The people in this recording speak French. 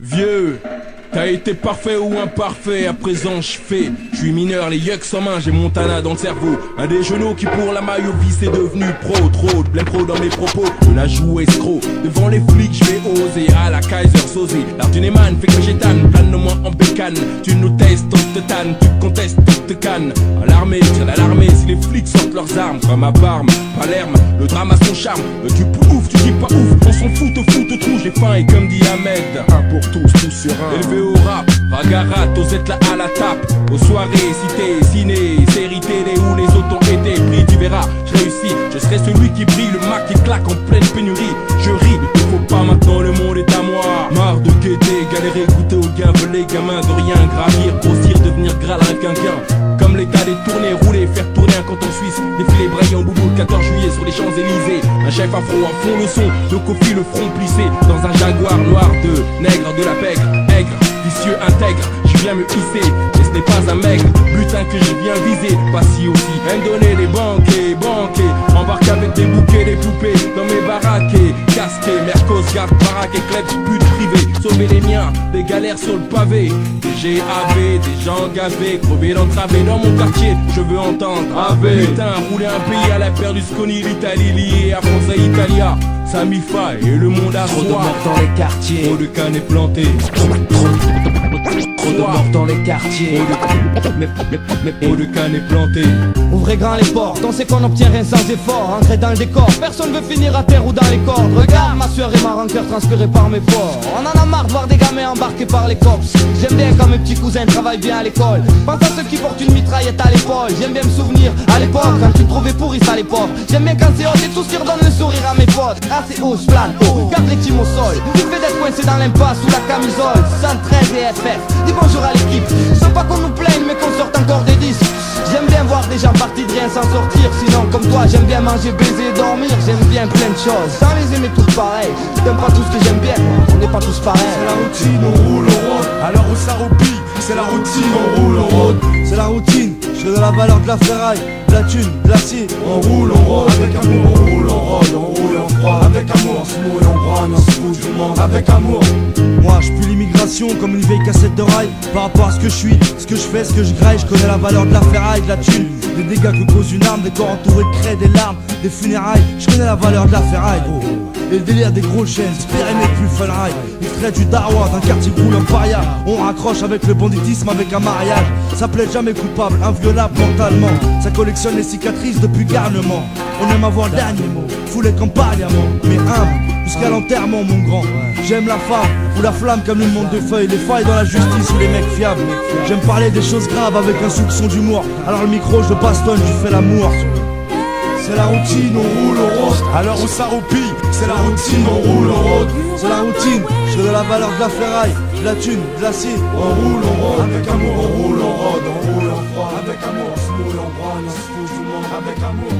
Vieux, t'as été parfait ou imparfait, à présent je fais. Je suis mineur, les yucks en main, j'ai Montana dans le cerveau. Un des genoux qui pour la maille au vice est devenu pro. Trop de blême pro dans mes propos, de la joue escroc. Devant les flics je vais oser, à la Kaiser Sosé. L'art du Neyman fait que j'étane, plane-moi en bécane. Tu nous testes, on te tanne, tu contestes, on te canne. À l'armée, tire l'alarmée, si les flics sortent leurs armes. Comme à Parme, Palerme, le drame a son charme. Tu ouf, tu dis pas ouf, on s'en fout, te trou. J'ai faim et comme dit Ahmed, un pour tous sur un. Élevé au rap, Ragarat, osette là à la tape. Aux soirées, cité, ciné, séries télé où les autres ont été pris. Tu verras, je réussis, je serai celui qui brille. Le Mac qui claque en pleine pénurie. Je ris, il faut pas maintenant, le monde est à moi. Marre de guetter, galérer, goûter au gain, voler, gamin de rien, gravir, grossir, devenir Graal avec un gain. Comme l'état des tournées, rouler, faire tourner un canton suisse. Défiler braillant boubou le 14 juillet sur les Champs-Élysées. Un chef afro à fond le son, de Kofi le front plissé. Dans un jaguar noir de nègre, de la pègre, aigre, vicieux, intègre. Je viens me hisser, et ce n'est pas un maigre butin que je viens viser. Pas si aussi, me donner des banquets, embarque avec des bouquets, des poupées dans mes baraques. Casqué, Mercos, garde, baraque et clubs, but privé. Sauver les miens, des galères sur le pavé. Des GAV, des gens gavés, crevés d'entraver dans mon quartier. Je veux entendre AV. Putain, rouler un pays à la Berlusconi, l'Italie liée à Forza Italia. Samifa et le monde à Trop de soi. morts dans les quartiers. Trop de cannes plantées. Trop de morts dans les quartiers. Trop de cannes plantées. Ouvrez grand les portes, on sait qu'on obtient rien sans effort. Ancré dans le décor, personne veut finir à terre ou dans les cordes. Regarde ma sueur et ma rancœur transpirée par mes pores. On en a marre de voir des gamins embarqués par les cops. J'aime bien quand mes petits cousins travaillent bien à l'école. Pense à ceux qui portent une mitraillette à l'épaule. J'aime bien me souvenir à l'époque quand tu te trouvais pourri ça les pauvres. J'aime bien quand c'est haut et tout ce qui redonne le sourire à mes potes. Assez haut, je plane haut, garde les teams au sol. Tu fais d'être coincé dans l'impasse sous la camisole. 113 et FF, dis bonjour à l'équipe. Je sens pas qu'on nous plaigne mais qu'on sorte encore des disques. J'aime bien voir des gens partis de rien s'en sortir. Sinon comme toi j'aime bien manger, baiser, dormir. J'aime bien plein de choses, sans les aimer toutes pareilles. J'aime pas tout ce que j'aime bien, on n'est pas tous pareils. C'est la routine, on roule au road. Alors où ça roupille, c'est la routine, on roule au road. C'est la routine, je fais de la valeur de la ferraille, de la thune, de l'acier. On roule au road, avec amour, on roule au road. On roule en froid, avec amour, on se mouille, on brogne, on se fout du monde, avec amour. Moi je pue l'immigration comme une vieille cassette de rail. Par rapport à ce que je suis, ce que je fais, ce que je graille. Je connais la valeur de la ferraille, de la thune, des dégâts que cause une arme, des corps entourés de craie, des larmes, des funérailles. Je connais la valeur de la ferraille, gros. Et le délire des gros chaînes, Pyrénées plus fun ride. Ils traitent du Darwa, d'un quartier roule un paria. On raccroche avec le banditisme, avec un mariage. Ça plaide jamais coupable, inviolable mentalement. Ça collectionne les cicatrices depuis garnement. On aime avoir le dernier mot, foulé comme parliament. Mais humble, jusqu'à l'enterrement mon grand. J'aime la femme ou la flamme comme une monde de feuilles. Les failles dans la justice ou les mecs fiables. J'aime parler des choses graves avec un soupçon d'humour. Alors le micro je le bastonne, je fais l'amour. C'est la routine, on roule au road. Alors où ça roupille, c'est la routine, on roule au road. C'est la routine, je fais de la valeur de la ferraille, de la thune, de l'acier. On roule au road, avec amour, on roule au road. On roule en froid, avec amour, on se mouille, on brogne, on se fout du monde, avec amour.